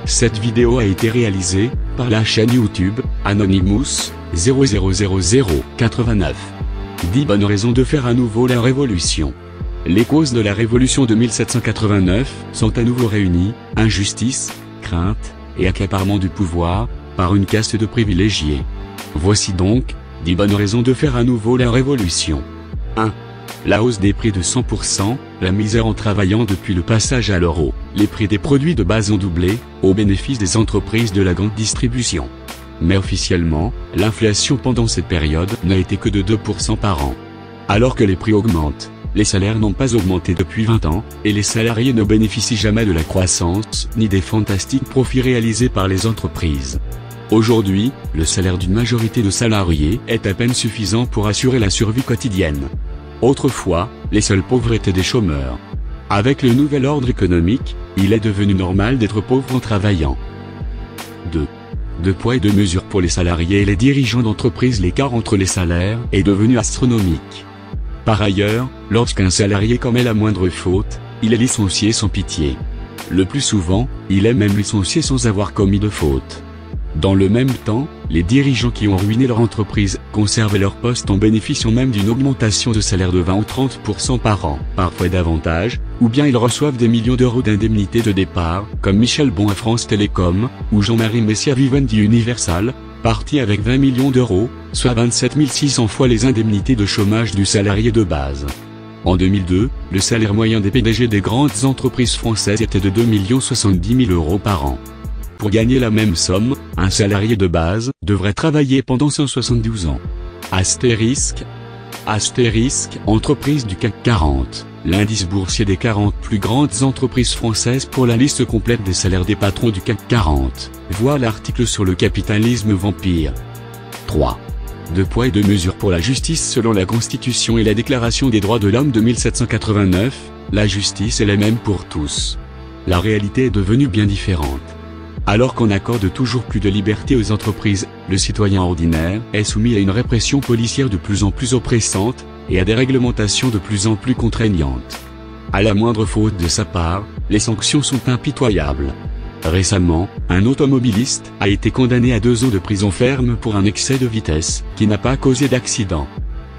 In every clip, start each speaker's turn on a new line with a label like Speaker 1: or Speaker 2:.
Speaker 1: Cette vidéo a été réalisée par la chaîne YouTube Anonymous 000089. 10 bonnes raisons de faire à nouveau la révolution. Les causes de la révolution de 1789 sont à nouveau réunies: injustice, crainte et accaparement du pouvoir par une caste de privilégiés. Voici donc 10 bonnes raisons de faire à nouveau la révolution. 1. La hausse des prix de 100%, la misère en travaillant depuis le passage à l'euro. Les prix des produits de base ont doublé, au bénéfice des entreprises de la grande distribution. Mais officiellement, l'inflation pendant cette période n'a été que de 2% par an. Alors que les prix augmentent, les salaires n'ont pas augmenté depuis 20 ans, et les salariés ne bénéficient jamais de la croissance, ni des fantastiques profits réalisés par les entreprises. Aujourd'hui, le salaire d'une majorité de salariés est à peine suffisant pour assurer la survie quotidienne. Autrefois, les seuls pauvres étaient des chômeurs. Avec le nouvel ordre économique, il est devenu normal d'être pauvre en travaillant. 2. Deux poids et deux mesures pour les salariés et les dirigeants d'entreprise. L'écart entre les salaires est devenu astronomique. Par ailleurs, lorsqu'un salarié commet la moindre faute, il est licencié sans pitié. Le plus souvent, il est même licencié sans avoir commis de faute. Dans le même temps, les dirigeants qui ont ruiné leur entreprise conservent leur poste en bénéficiant même d'une augmentation de salaire de 20 ou 30% par an, parfois davantage, ou bien ils reçoivent des millions d'euros d'indemnités de départ, comme Michel Bon à France Télécom, ou Jean-Marie Messier à Vivendi Universal, parti avec 20 millions d'euros, soit 27 600 fois les indemnités de chômage du salarié de base. En 2002, le salaire moyen des PDG des grandes entreprises françaises était de 2 070 000 euros par an. Pour gagner la même somme, un salarié de base devrait travailler pendant 172 ans. Astérisque, entreprise du CAC 40, l'indice boursier des 40 plus grandes entreprises françaises. Pour la liste complète des salaires des patrons du CAC 40, voir l'article sur le capitalisme vampire. 3. Deux poids et deux mesures pour la justice. Selon la Constitution et la Déclaration des droits de l'homme de 1789, la justice est la même pour tous. La réalité est devenue bien différente. Alors qu'on accorde toujours plus de liberté aux entreprises, le citoyen ordinaire est soumis à une répression policière de plus en plus oppressante, et à des réglementations de plus en plus contraignantes. À la moindre faute de sa part, les sanctions sont impitoyables. Récemment, un automobiliste a été condamné à 2 ans de prison ferme pour un excès de vitesse, qui n'a pas causé d'accident.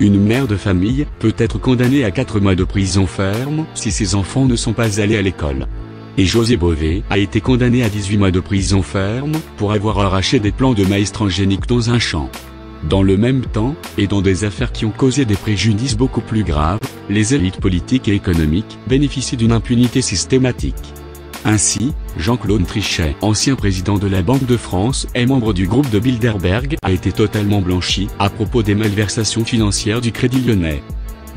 Speaker 1: Une mère de famille peut être condamnée à 4 mois de prison ferme si ses enfants ne sont pas allés à l'école. Et José Bové a été condamné à 18 mois de prison ferme pour avoir arraché des plants de maïs transgéniques dans un champ. Dans le même temps, et dans des affaires qui ont causé des préjudices beaucoup plus graves, les élites politiques et économiques bénéficient d'une impunité systématique. Ainsi, Jean-Claude Trichet, ancien président de la Banque de France et membre du groupe de Bilderberg, a été totalement blanchi à propos des malversations financières du Crédit Lyonnais.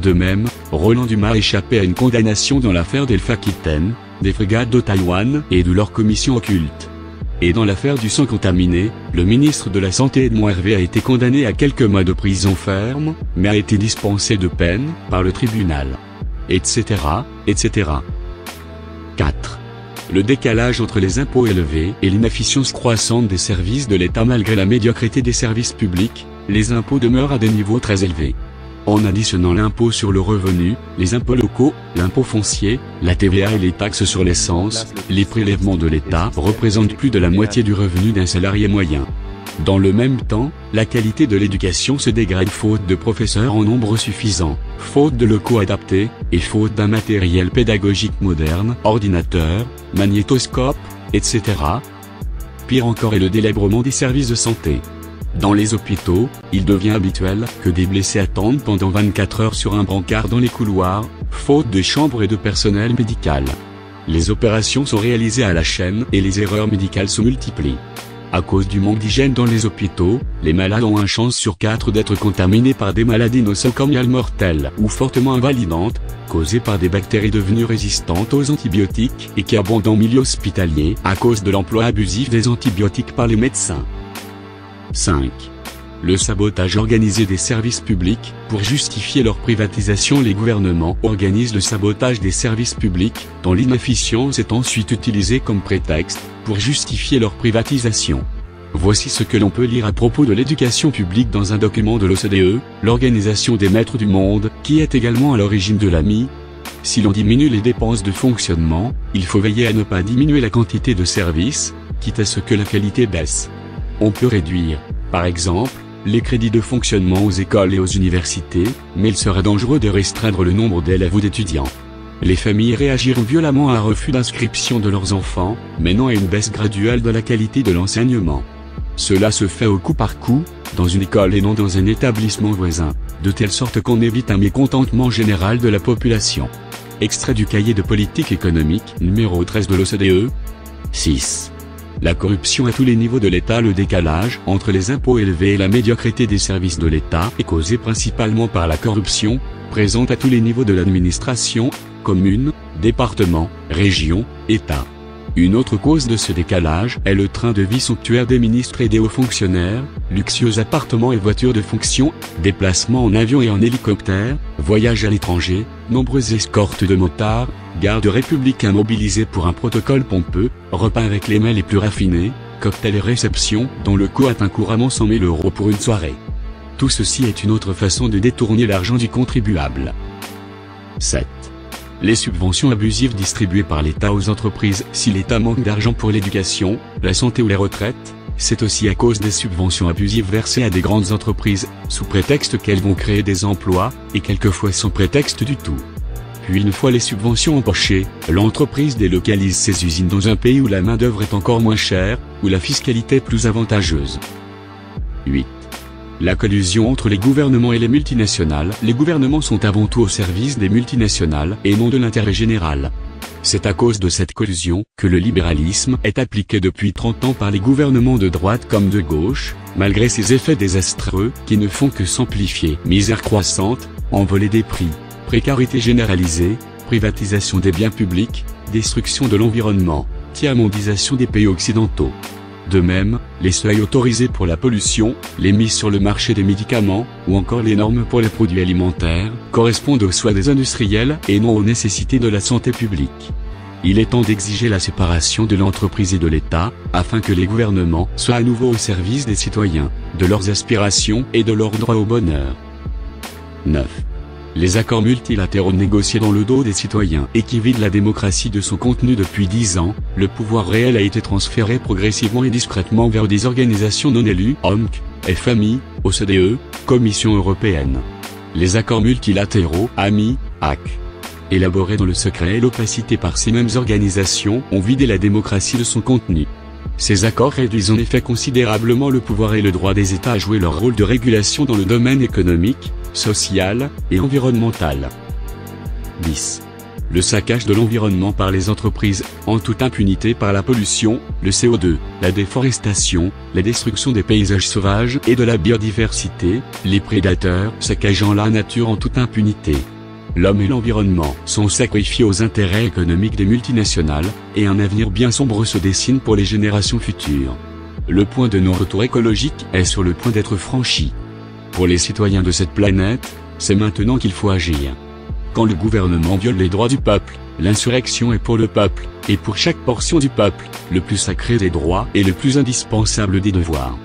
Speaker 1: De même, Roland Dumas a échappé à une condamnation dans l'affaire d'Elf-Aquitaine, des frégates de Taïwan et de leur commission occulte. Et dans l'affaire du sang contaminé, le ministre de la Santé Edmond Hervé a été condamné à quelques mois de prison ferme, mais a été dispensé de peine par le tribunal. Etc., etc. 4. Le décalage entre les impôts élevés et l'inefficience croissante des services de l'État. Malgré la médiocrité des services publics, les impôts demeurent à des niveaux très élevés. En additionnant l'impôt sur le revenu, les impôts locaux, l'impôt foncier, la TVA et les taxes sur l'essence, les prélèvements de l'État représentent plus de la moitié du revenu d'un salarié moyen. Dans le même temps, la qualité de l'éducation se dégrade faute de professeurs en nombre suffisant, faute de locaux adaptés, et faute d'un matériel pédagogique moderne, ordinateurs, magnétoscopes, etc. Pire encore est le délabrement des services de santé. Dans les hôpitaux, il devient habituel que des blessés attendent pendant 24 heures sur un brancard dans les couloirs, faute de chambres et de personnel médical. Les opérations sont réalisées à la chaîne et les erreurs médicales se multiplient. À cause du manque d'hygiène dans les hôpitaux, les malades ont 1 chance sur 4 d'être contaminés par des maladies nosocomiales mortelles ou fortement invalidantes, causées par des bactéries devenues résistantes aux antibiotiques et qui abondent en milieu hospitalier à cause de l'emploi abusif des antibiotiques par les médecins. 5. Le sabotage organisé des services publics. Pour justifier leur privatisation, les gouvernements organisent le sabotage des services publics, dont l'inefficience est ensuite utilisée comme prétexte pour justifier leur privatisation. Voici ce que l'on peut lire à propos de l'éducation publique dans un document de l'OCDE, l'Organisation des Maîtres du Monde, qui est également à l'origine de l'AMI. Si l'on diminue les dépenses de fonctionnement, il faut veiller à ne pas diminuer la quantité de services, quitte à ce que la qualité baisse. On peut réduire, par exemple, les crédits de fonctionnement aux écoles et aux universités, mais il serait dangereux de restreindre le nombre d'élèves ou d'étudiants. Les familles réagiront violemment à un refus d'inscription de leurs enfants, menant à une baisse graduelle de la qualité de l'enseignement. Cela se fait au coup par coup, dans une école et non dans un établissement voisin, de telle sorte qu'on évite un mécontentement général de la population. Extrait du cahier de politique économique numéro 13 de l'OCDE. 6. La corruption à tous les niveaux de l'État. Le décalage entre les impôts élevés et la médiocrité des services de l'État est causé principalement par la corruption, présente à tous les niveaux de l'administration, communes, départements, régions, État. Une autre cause de ce décalage est le train de vie somptuaire des ministres et des hauts fonctionnaires, luxueux appartements et voitures de fonction, déplacements en avion et en hélicoptère, voyages à l'étranger, nombreuses escortes de motards, gardes républicains mobilisés pour un protocole pompeux, repas avec les mets les plus raffinés, cocktails et réceptions dont le coût atteint couramment 100 000 € pour une soirée. Tout ceci est une autre façon de détourner l'argent du contribuable. 7. Les subventions abusives distribuées par l'État aux entreprises. Si l'État manque d'argent pour l'éducation, la santé ou les retraites, c'est aussi à cause des subventions abusives versées à des grandes entreprises, sous prétexte qu'elles vont créer des emplois, et quelquefois sans prétexte du tout. Puis une fois les subventions empochées, l'entreprise délocalise ses usines dans un pays où la main-d'œuvre est encore moins chère, où la fiscalité est plus avantageuse. 8. La collusion entre les gouvernements et les multinationales. Les gouvernements sont avant tout au service des multinationales et non de l'intérêt général. C'est à cause de cette collusion que le libéralisme est appliqué depuis 30 ans par les gouvernements de droite comme de gauche, malgré ses effets désastreux qui ne font que s'amplifier. Misère croissante, envolée des prix, précarité généralisée, privatisation des biens publics, destruction de l'environnement, tiers-mondisation des pays occidentaux. De même, les seuils autorisés pour la pollution, les mises sur le marché des médicaments, ou encore les normes pour les produits alimentaires, correspondent aux souhaits des industriels et non aux nécessités de la santé publique. Il est temps d'exiger la séparation de l'entreprise et de l'État, afin que les gouvernements soient à nouveau au service des citoyens, de leurs aspirations et de leur droit au bonheur. 9. Les accords multilatéraux négociés dans le dos des citoyens et qui vident la démocratie de son contenu depuis 10 ans, le pouvoir réel a été transféré progressivement et discrètement vers des organisations non élues, OMC, FMI, OCDE, Commission européenne. Les accords multilatéraux, AMI, AC, élaborés dans le secret et l'opacité par ces mêmes organisations, ont vidé la démocratie de son contenu. Ces accords réduisent en effet considérablement le pouvoir et le droit des États à jouer leur rôle de régulation dans le domaine économique, social et environnemental. 10. Le saccage de l'environnement par les entreprises, en toute impunité par la pollution, le CO2, la déforestation, la destruction des paysages sauvages et de la biodiversité, les prédateurs saccageant la nature en toute impunité. L'homme et l'environnement sont sacrifiés aux intérêts économiques des multinationales, et un avenir bien sombre se dessine pour les générations futures. Le point de non-retour écologique est sur le point d'être franchi. Pour les citoyens de cette planète, c'est maintenant qu'il faut agir. Quand le gouvernement viole les droits du peuple, l'insurrection est pour le peuple, et pour chaque portion du peuple, le plus sacré des droits et le plus indispensable des devoirs.